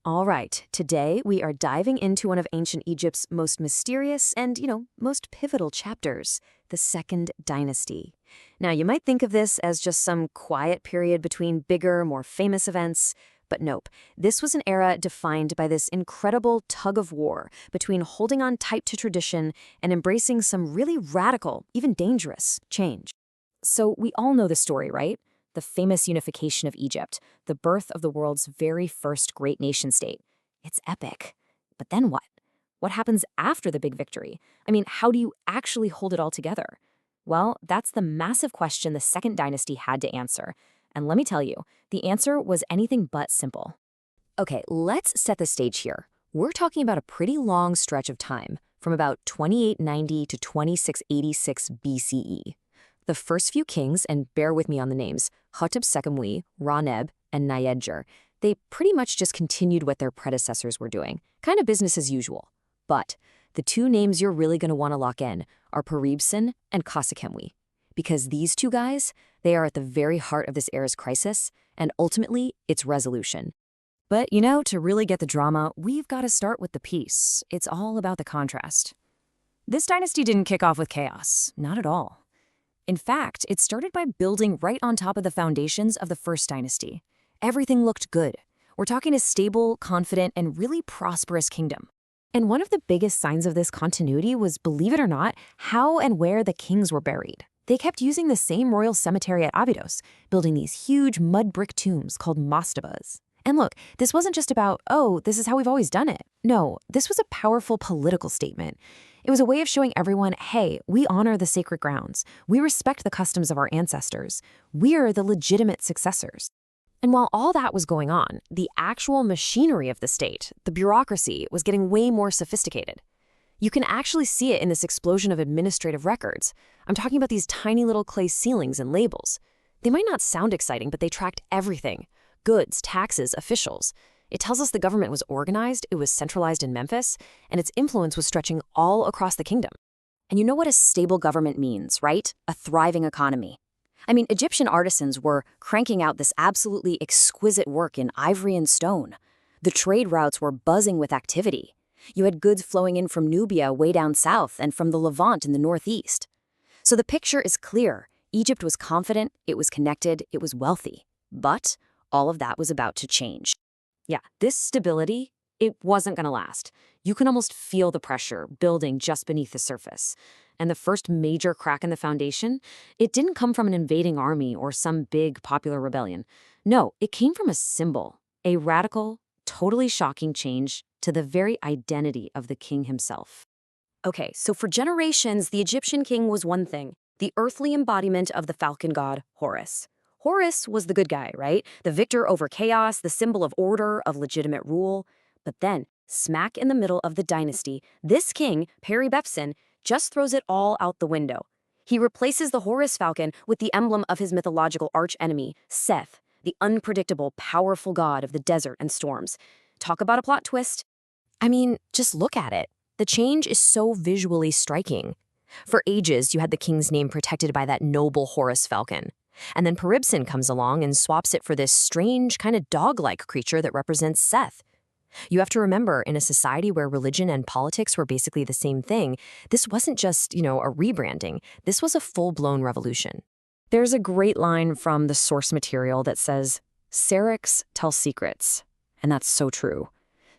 All right, today we are diving into one of ancient Egypt's most mysterious and, most pivotal chapters, the Second Dynasty. Now, you might think of this as just some quiet period between bigger, more famous events, but nope. This was an era defined by this incredible tug of war between holding on tight to tradition and embracing some really radical, even dangerous, change. So we all know the story, right? The famous unification of Egypt, the birth of the world's very first great nation-state. It's epic. But then what? What happens after the big victory? I mean, how do you actually hold it all together? Well, that's the massive question the Second Dynasty had to answer. And let me tell you, the answer was anything but simple. Okay, let's set the stage here. We're talking about a pretty long stretch of time, from about 2890 to 2686 BCE. The first few kings, and bear with me on the names, Hatshepsut, Ra-Neb, and Nayedjer, they pretty much just continued what their predecessors were doing, kind of business as usual. But the two names you're really going to want to lock in are Peribsen and Khasikhemwy, because these two guys, they are at the very heart of this era's crisis, and ultimately, its resolution. But, to really get the drama, we've got to start with the peace. It's all about the contrast. This dynasty didn't kick off with chaos, not at all. In fact, it started by building right on top of the foundations of the First Dynasty. Everything looked good. We're talking a stable, confident, and really prosperous kingdom. And one of the biggest signs of this continuity was, believe it or not, how and where the kings were buried. They kept using the same royal cemetery at Abydos, building these huge mud brick tombs called mastabas. And look, this wasn't just about, oh, this is how we've always done it. No, this was a powerful political statement. It was a way of showing everyone, hey, we honor the sacred grounds. We respect the customs of our ancestors. We're the legitimate successors. And while all that was going on, the actual machinery of the state, the bureaucracy, was getting way more sophisticated. You can actually see it in this explosion of administrative records. I'm talking about these tiny little clay ceilings and labels. They might not sound exciting, but they tracked everything. Goods, taxes, officials. It tells us the government was organized, it was centralized in Memphis, and its influence was stretching all across the kingdom. And you know what a stable government means, right? A thriving economy. I mean, Egyptian artisans were cranking out this absolutely exquisite work in ivory and stone. The trade routes were buzzing with activity. You had goods flowing in from Nubia way down south and from the Levant in the northeast. So the picture is clear. Egypt was confident, it was connected, it was wealthy. But all of that was about to change. Yeah, this stability, it wasn't going to last. You can almost feel the pressure building just beneath the surface. And the first major crack in the foundation, it didn't come from an invading army or some big popular rebellion. No, it came from a symbol, a radical, totally shocking change to the very identity of the king himself. Okay, so for generations, the Egyptian king was one thing, the earthly embodiment of the falcon god, Horus. Horus was the good guy, right? The victor over chaos, the symbol of order, of legitimate rule. But then, smack in the middle of the dynasty, this king, Peribepsen, just throws it all out the window. He replaces the Horus falcon with the emblem of his mythological archenemy, Seth, the unpredictable, powerful god of the desert and storms. Talk about a plot twist. I mean, just look at it. The change is so visually striking. For ages, you had the king's name protected by that noble Horus falcon. And then Peribsen comes along and swaps it for this strange, kind of dog-like creature that represents Seth. You have to remember, in a society where religion and politics were basically the same thing, this wasn't just, a rebranding. This was a full-blown revolution. There's a great line from the source material that says, "Syrinx tells secrets." And that's so true.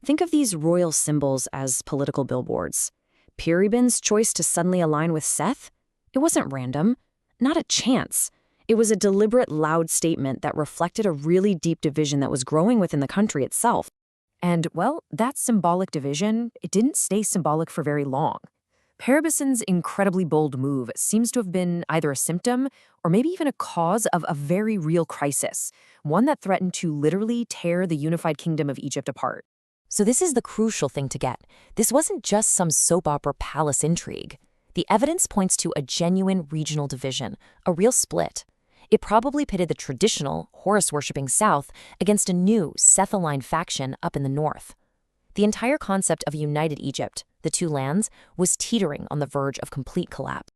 Think of these royal symbols as political billboards. Peribsen's choice to suddenly align with Seth? It wasn't random. Not a chance. It was a deliberate, loud statement that reflected a really deep division that was growing within the country itself. And, well, that symbolic division, it didn't stay symbolic for very long. Peribsen's incredibly bold move seems to have been either a symptom or maybe even a cause of a very real crisis, one that threatened to literally tear the unified kingdom of Egypt apart. So this is the crucial thing to get. This wasn't just some soap opera palace intrigue. The evidence points to a genuine regional division, a real split. It probably pitted the traditional, Horus-worshipping South against a new, Seth-aligned faction up in the north. The entire concept of a united Egypt, the two lands, was teetering on the verge of complete collapse.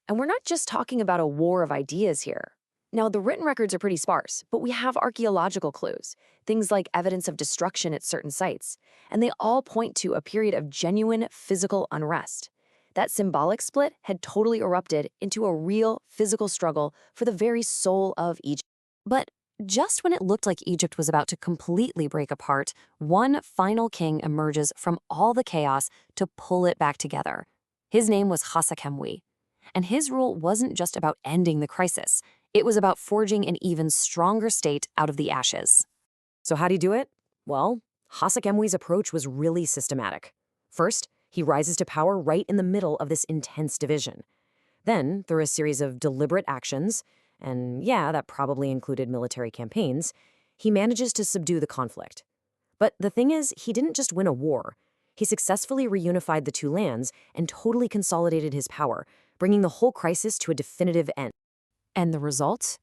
And we're not just talking about a war of ideas here. Now, the written records are pretty sparse, but we have archaeological clues, things like evidence of destruction at certain sites, and they all point to a period of genuine physical unrest. That symbolic split had totally erupted into a real physical struggle for the very soul of Egypt. But just when it looked like Egypt was about to completely break apart, one final king emerges from all the chaos to pull it back together. His name was Hasakemwi, and his rule wasn't just about ending the crisis. It was about forging an even stronger state out of the ashes. So how'd he do it? Well, Hasakemwi's approach was really systematic. First, he rises to power right in the middle of this intense division. Then, through a series of deliberate actions, and yeah, that probably included military campaigns, he manages to subdue the conflict. But the thing is, he didn't just win a war. He successfully reunified the two lands and totally consolidated his power, bringing the whole crisis to a definitive end. And the result?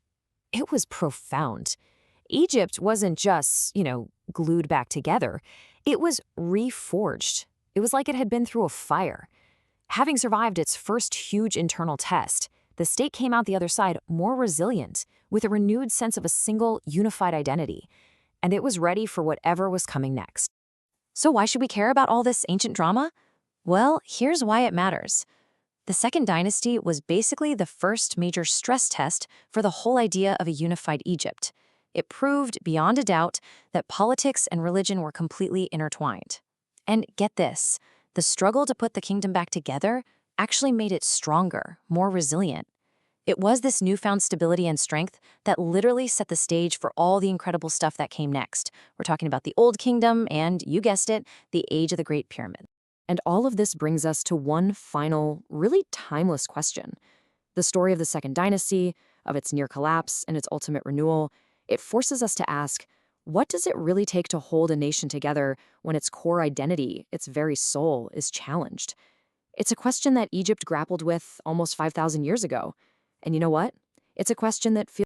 It was profound. Egypt wasn't just, glued back together. It was reforged. It was like it had been through a fire. Having survived its first huge internal test, the state came out the other side more resilient, with a renewed sense of a single, unified identity. And it was ready for whatever was coming next. So why should we care about all this ancient drama? Well, here's why it matters. The Second Dynasty was basically the first major stress test for the whole idea of a unified Egypt. It proved, beyond a doubt, that politics and religion were completely intertwined. And get this, the struggle to put the kingdom back together actually made it stronger, more resilient. It was this newfound stability and strength that literally set the stage for all the incredible stuff that came next. We're talking about the Old Kingdom and, you guessed it, the age of the Great Pyramid. And all of this brings us to one final, really timeless question. The story of the Second Dynasty, of its near collapse and its ultimate renewal, it forces us to ask, what does it really take to hold a nation together when its core identity, its very soul, is challenged? It's a question that Egypt grappled with almost 5,000 years ago. And you know what? It's a question that feels